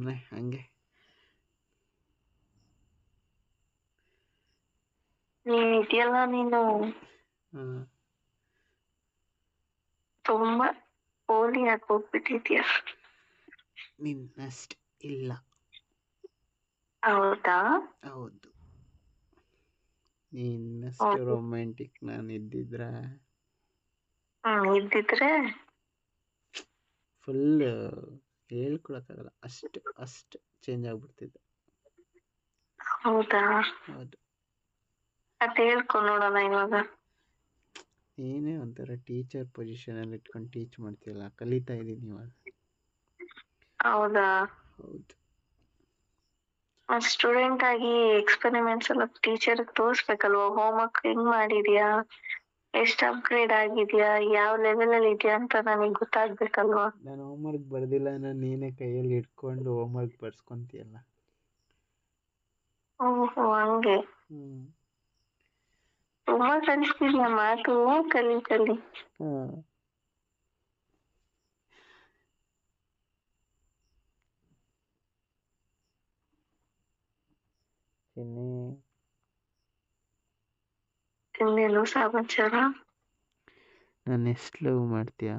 ಸುಮ್ಮನೆ ಹಂಗೆ. ನೀನ್ ಇದೆಯಲ್ಲ ನೀನು ತುಂಬಾ ಪೋಲಿ ಹೋಗ್ಬಿಟ್ಟಿದ್ಯಾ. ನಿನ್ನಷ್ಟು ಇಲ್ಲ. ಹೌದಾ? ಹೌದು. ನಿನ್ನಷ್ಟು ರೊಮ್ಯಾಂಟಿಕ್ ನಾನು ಇದ್ದಿದ್ರೆ ಇದ್ದಿದ್ರೆ ಫುಲ್ ಹೇಳ್ಕೊಳಕ್ಕಾಗಲ್ಲ, ಅಷ್ಟು ಚೇಂಜ್ ಆಗ್ಬಿಡ್ತಿದ್ದೆ. ಹೌದಾ? ಹೌದು. ಅದ್ ಹೇಳ್ಕೊ ನೋಡೋಣ ಇವಾಗ. ಏನೇ ಒಂಥರ ಟೀಚರ್ ಪೊಸಿಷನಲ್ಲಿ ಇಟ್ಕೊಂಡು ಟೀಚ್ ಮಾಡ್ತೀಯಲ್ಲ, ಕಲಿತಾ ಇದ್ದೀನಿ ಇವಾಗ. ಹೌದಾ? ಹೌದು. ಸ್ಟೂಡೆಂಟ್ ಆಗಿ ಎಕ್ಸ್ಪೆರಿಮೆಂಟ್ಸ್ ಎಲ್ಲ ಟೀಚರ್ ತೋರಿಸ್ಬೇಕಲ್ವಾ? ಹೋಮ್ವರ್ಕ್ ಹೆಂಗ್ ಮಾಡಿದ್ಯಾ, ಎಷ್ಟು ಅಪ್ಗ್ರೇಡ್ ಆಗಿದ್ಯಾ, ಯಾವ ಲೆವೆಲ್ ಅಲ್ಲಿ ಇದೆಯಾ ಅಂತ ನನಗೆ ಗೊತ್ತಾಗ್ಬೇಕಲ್ವಾ? ನಾನು ಹೋಮ್ವರ್ಕ್ ಬರ್ದಿಲ್ಲ ಅನ್ನೋ ನೀನೇ ಕೈಯಲ್ಲಿ ಇಟ್ಕೊಂಡು ಹೋಮ್ವರ್ಕ್ ಬರ್ಸ್ಕೊಂತೀಯಲ್ಲ. ಓಹೋ, ಹಂಗೆ. ತುಂಬಾ ಕಲಿಸ್ತಿದ್ಯಾ ಮಾತು. ಕಲಿ. ಇನ್ನೇನು ಸಮಾಚಾರ? ನಾನು ಎಷ್ಟು ಲವ್ ಮಾಡ್ತೀಯ?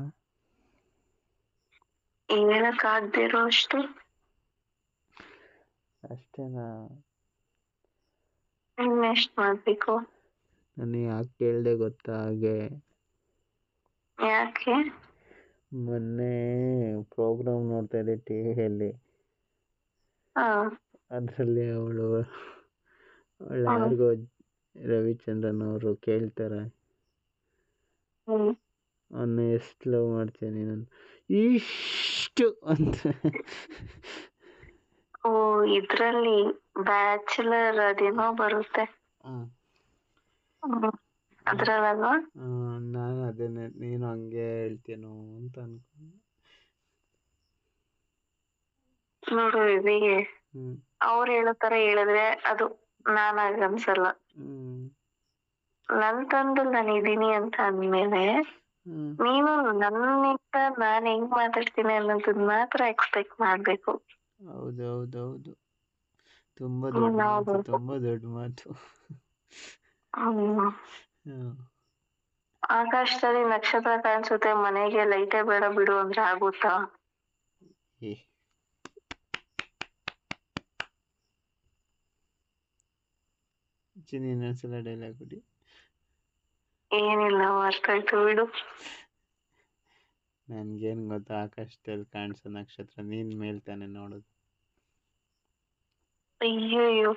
ಹೇಳಕ್ ಆಗದೆ ಇರೋ ಅಷ್ಟು. ಅಷ್ಟೇನಾ? ಇನ್ನೆಷ್ಟು ಮಾಡ್ಬೇಕು? ನಾನು ಯಾಕೆ ಕೇಳ್ದೆ ಗೊತ್ತಾ? ಹಾಗೆ ಯಾಕೆ? ಮೊನ್ನೆ ಪ್ರೋಗ್ರಾಮ್ ನೋಡ್ತಾ ಇದ್ದೆ ಟಿವಿಯಲ್ಲಿ. ಅದರಲ್ಲಿ ಅವಳು ಯಾರಿಗೋ ರವಿಚಂದ್ರನ್ ಅವರು ಕೇಳ್ತಾರೆ, ಅವನ್ನ ಎಷ್ಟು ಲವ್ ಮಾಡ್ತೀಯ ನೀನು ಇಷ್ಟು ಅಂತ. ಓ, ಇದ್ರಲ್ಲಿ ಬ್ಯಾಚುಲರ್ ಅದೇನೋ ಬರುತ್ತೆ ಅದ್ರಲ್ವಾ? ನಾನು ಅದೇನೆ, ನೀನು ಹಂಗೆ ಹೇಳ್ತೀನೋ ಅಂತ ಅನ್ಕೊಂಡು. ನೋಡು ಇದಿಗೆ ಅವ್ರು ಹೇಳೋ ತರ ಹೇಳಿದ್ರೆ ಅದು ನಾನಾಗ ಅನ್ಸಲ್ಲ. ನನ್ ತಂದು ನಾನು ಇದೀನಿ ಅಂತ ಅಂದ್ಮೇಲೆ ನೀನು ನನ್ನಿಂದ ನಾನ್ ಹೆಂಗ್ ಮಾತಾಡ್ತೀನಿ ಅನ್ನೋದನ್ನ ಮಾತ್ರ ಎಕ್ಸ್ಪೆಕ್ಟ್ ಮಾಡ್ಬೇಕು. ಹೌದೌದೌದು, ತುಂಬಾ ದೊಡ್ಡ ಮಾತು, ತುಂಬಾ ದೊಡ್ಡ ಮಾತು. ಆಕಾಶದಲ್ಲಿ ನಕ್ಷತ್ರ ಕಾಣಿಸುತ್ತೆ, ಮನೆಗೆ ಲೈಟೇ ಬೇಡ ಬಿಡು ಅಂದ್ರೆ ಆಗುತ್ತಾ? ಇನ್ನೊಂದ್ಸಲ ಡೈಲಾಗ್ ಬಿಡಿ. ಏನಿಲ್ಲ, ಅರ್ಥ ಆಯ್ತು ಬಿಡು. ನನ್ಗೇನ್ ಗೊತ್ತಾ, ಆಕಾಶದಲ್ಲಿ ಕಾಣಿಸೋ ನಕ್ಷತ್ರ ನೀನ್ ಮೇಲ್ತಾನೆ ನೋಡೋದು. ಅಯ್ಯಯ್ಯೋ,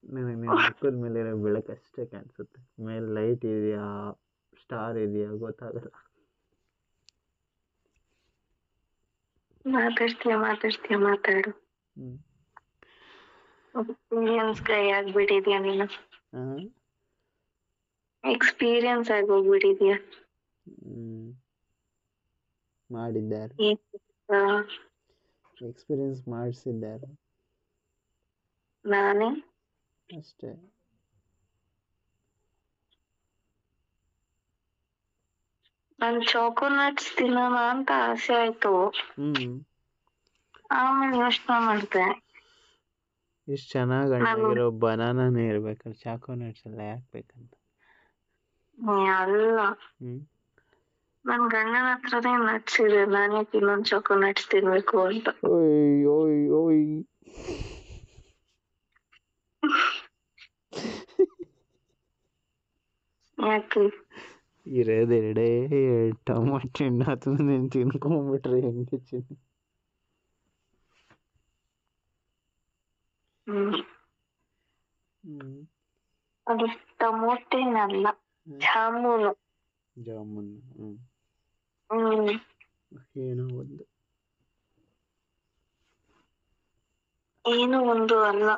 ನನಗೆ ನಿನ್ನ ಮುಖದ ಮೇಲೆ ಬೆಳಕು ಅಷ್ಟೇ ಕಾಣಿಸುತ್ತೆ, ಮೇಲೆ ಲೈಟ್ ಇದೆಯಾ ಸ್ಟಾರ್ ಇದೆಯಾ ಗೊತ್ತಾಗಲ್ಲ. ಮಾತಾಡು. ಎಕ್ಸ್ಪೀರಿಯನ್ಸ್ ಕೈ ಆಗ್ಬಿಟ್ಟಿದ್ಯಾ ನೀನು. ಎಕ್ಸ್ಪೀರಿಯನ್ಸ್ ಆಗಿ ಹೋಗ್ಬಿಟ್ಟಿದ್ಯಾ. ಮಾಡಿದ್ದಾರೆ, ಎಕ್ಸ್ಪೀರಿಯನ್ಸ್ ಮಾಡಿಸಿದ್ದಾರೆ ನಾನೇ ಅಷ್ಟೇ. ನನ್ ಚಾಕೋನಟ್ಸ್ ತಿನ್ನೋಣ ಅಂತ ಆಸೆ ಆಯ್ತು. ಆಮೇಲೆ ಯೋಚನೆ ಮಾಡ್ದೆ, ಇಷ್ಟು ಚೆನ್ನಾಗಿ ಹಣ್ಣಾಗಿರೋ ಬನಾನಾನೇ ಇರ್ಬೇಕಲ್ಲ, ಚಾಕೋನಟ್ಸ್ ಎಲ್ಲ ಯಾಕೆ ಬೇಕಂತ. ಅಲ್ಲ, ನನ್ ಗಂಡನ ಹತ್ರನೇ ನಟ್ಸ್ ಇದೆ, ನಾನೇ ಇನ್ನೊಂದ್ ಚಾಕೋನಟ್ಸ್ ತಿನ್ಬೇಕು ಅಂತ. ಯಾಕೆ? ಇರೋದೆರಡೇ ಟೊಮೊಟೊ ಹಣ್ಣು, ಅದನ್ನ ನೀನು ತಿನ್ಕೊಂಡ್ಬಿಟ್ರೆ ಹೆಂಗೆ ಚಿನ್ನ? ಅದು ಟೊಮೊಟೊನಲ್ಲ, ಜಾಮೂನು. ಏನು ಒಂದು ಅಲ್ಲ,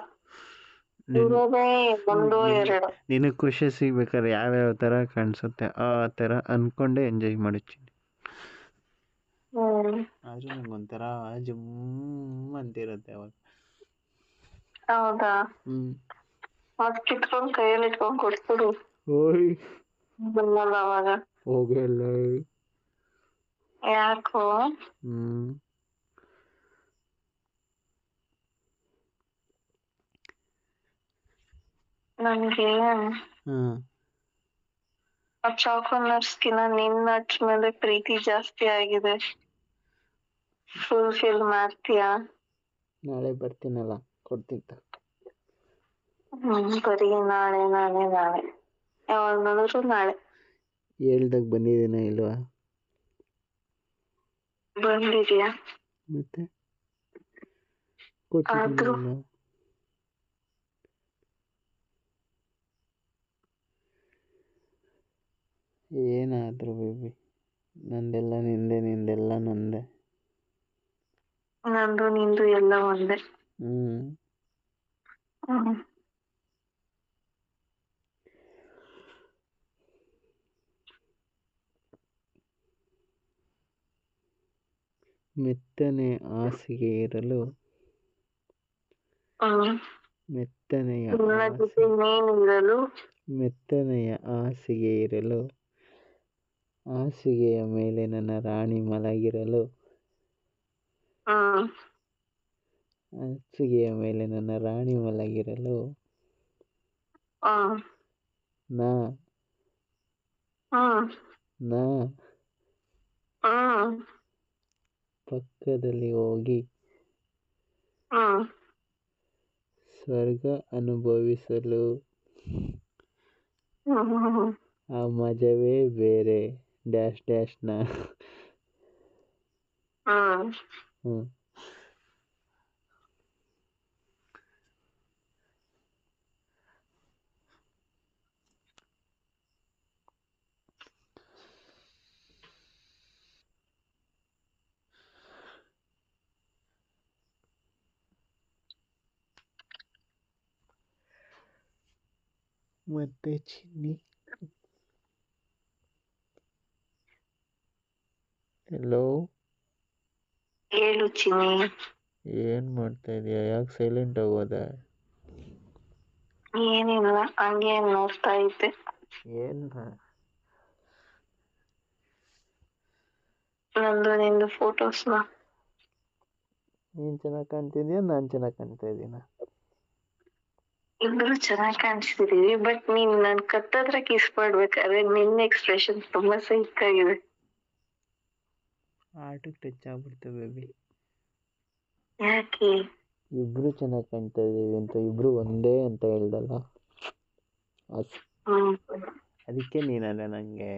ಇರೋದೇ ಒಂದು ಎರಡು. ನಿನಗೆ ಖುಷಿ ಸಿಗ್ಬೇಕಾದ್ರೆ ಯಾವ್ಯಾವ ತರ ಕಾಣಿಸುತ್ತೆ ಆ ತರ ಅನ್ಕೊಂಡೆ ಎಂಜಾಯ್ ಮಾಡುತ್ತೀನಿ. ಆದ್ರೂ ನಂಗೊಂಥರ ಜುಮ್ ಅಂತಿರುತ್ತೆ ಅವಾಗ. ಹೌದಾ? ಅದ್ ಕಿತ್ಕೊಂಡ್ ಕೈಯಲ್ಲಿ ಇಟ್ಕೊಂಡ್ ಕೊಡ್ಸ್ಬಿಡು. ಅವಾಗ ಹೋಗಲ್ಲ ಯಾಕೋ ಹ್ಮ್ ನನ್ಗೆ ಹ್ಮ್ ಆ ಚಾಕೋನಟ್ಸ್ಕಿನ್ನ ನಿನ್ ನಟ್ಸ್ ಮೇಲೆ ಪ್ರೀತಿ ಜಾಸ್ತಿ ಆಗಿದೆ. ಫುಲ್ಫಿಲ್ ಮಾಡ್ತೀಯಾ? ನಾಳೆ ಬರ್ತೀನಲ್ಲ ಕೊಡ್ತೀನಿ ತಗೋ. ಬರೀ ನಾಳೆ ನಾಳೆ ನಾಳೆ, ಯಾವಾಗ ನೋಡಿದ್ರು ನಾಳೆ. ಹೇಳ್ದಾಗ ಬಂದಿದ್ದೀನ ಇಲ್ವಾ? ಬಂದಿದ್ಯಾ? ಮತ್ತೆ ಆದ್ರೂ ಕೊಟ್ಟಿದ್ದೀನಲ್ಲ. ಏನಾದರೂ ಬೇಬಿ, ನಂದೆಲ್ಲ ನಿಂದೆ, ನಿಂದೆಲ್ಲ ನಂದೆ. ನಂದು ನಿಂದು ಎಲ್ಲ ಒಂದೇ. ಹ್ಮ್ ಹ್ಮ್ ಮೆತ್ತನೆ ಹಾಸಿಗೆ ಇರಲು, ಹ್ಮ್ ಮೆತ್ತನೆಯ ನಿನ್ನ ಜೊತೆ ಹಾಸಿಗೆ, ನೀನಿರಲು. ಮೆತ್ತನೆಯ ಹಾಸಿಗೆ ಇರಲು, ಹಾಸಿಗೆಯ ಮೇಲೆ ನನ್ನ ರಾಣಿ ಮಲಗಿರಲು, ಹ್ಮ್ ಹಾಸಿಗೆಯ ಮೇಲೆ ನನ್ನ ರಾಣಿ ಮಲಗಿರಲು, ಹ್ಮ್ ನಾ ಹ್ಮ್ ನಾ ಹ್ಮ್ ಪಕ್ಕದಲ್ಲಿ ಹೋಗಿ ಹ್ಮ್ ಸ್ವರ್ಗ ಅನುಭವಿಸಲು, ಹ್ಮ್ ಆ ಮಜವೇ ಬೇರೆ. ಡ್ಯಾಶ್ ಡ್ಯಾಶ್ ನ. ಹ್ಮ್ ಹ್ಮ್ ಮತ್ತೆ ಚಿನ್ನಿ, ಎಲ್ಲೋ ಹೇಳು ಚಿನ್ನಿ. ಏನ್ ಮಾಡ್ತಾ ಇದೀಯ? ಯಾಕೆ ಸೈಲೆಂಟ್ ಆಗೋದೆ? ಏನಿಲ್ಲ, ಹಂಗೆ ನೋಡ್ತಾ ಇದ್ದೆ. ಏನ್ ನಂದು ನಿಂದು ಫೋಟೋಸ್ನ. ನೀನ್ ಚೆನ್ನಾಗಿ ಕಾಣ್ತಿದ್ಯಾ, ನಾನ್ ಚೆನ್ನಾಗಿ ಕಾಣ್ತಾ ಇದ್ದೀನ? ಇಬ್ರು ಚೆನ್ನಾಗಿ ಕಾಣಿಸ್ತಿದೀವಿ, ಬಟ್ ನೀನ್ ನನ್ ಕತ್ತತ್ರ ಕಿಸ್ ಮಾಡ್ಬೇಕಾದ್ರೆ ನಿನ್ನ ಎಕ್ಸ್ಪ್ರೆಷನ್ ತುಂಬಾ ಸೈಕ್ ಆಗಿದೆ. ಆರ್ಟಿಗೆ ಟಚ್ ಆಗ್ಬಿಡ್ತು ಬೇಬಿ. ಯಾಕೆ? ಇಬ್ರು ಚೆನ್ನಾಗಿ ಕಾಣ್ತಾ ಇದೀವಿ ಅಂತ, ಇಬ್ರು ಒಂದೇ ಅಂತ ಹೇಳ್ದಲ್ಲ, ಹ್ಮ್ ಅದಕ್ಕೆ ನೀನಲ್ಲ ನಂಗೆ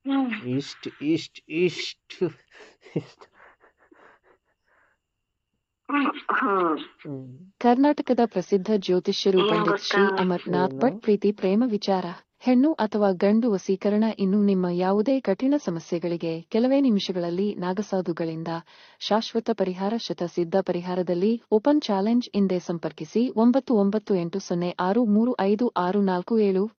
ಹ್ಮ್ ಇಷ್ಟು ಇಷ್ಟು ಇಷ್ಟು ಇಷ್ಟು. ಹ್ಮ್ ಕರ್ನಾಟಕದ ಪ್ರಸಿದ್ಧ ಜ್ಯೋತಿಷ್ಯರು ಏನ್ ಪಂಡಿತ್ ಗೊತ್ತಾ? ಶ್ರೀ ಅಮರ್ನಾಥ್ ಏನು? ಭಟ್ ಪ್ರೀತಿ ಪ್ರೇಮ ವಿಚಾರ, ಹೆಣ್ಣು ಅಥವಾ ಗಂಡು ವಶೀಕರಣ ಇನ್ನು ನಿಮ್ಮ ಯಾವುದೇ ಕಠಿಣ ಸಮಸ್ಯೆಗಳಿಗೆ ಕೆಲವೇ ನಿಮಿಷಗಳಲ್ಲಿ ನಾಗಸಾಧುಗಳಿಂದ ಶಾಶ್ವತ ಪರಿಹಾರ. ಶತಸಿದ್ಧ ಪರಿಹಾರದಲ್ಲಿ ಓಪನ್ ಚಾಲೆಂಜ್. ಹಿಂದೆ ಸಂಪರ್ಕಿಸಿ 9980635647.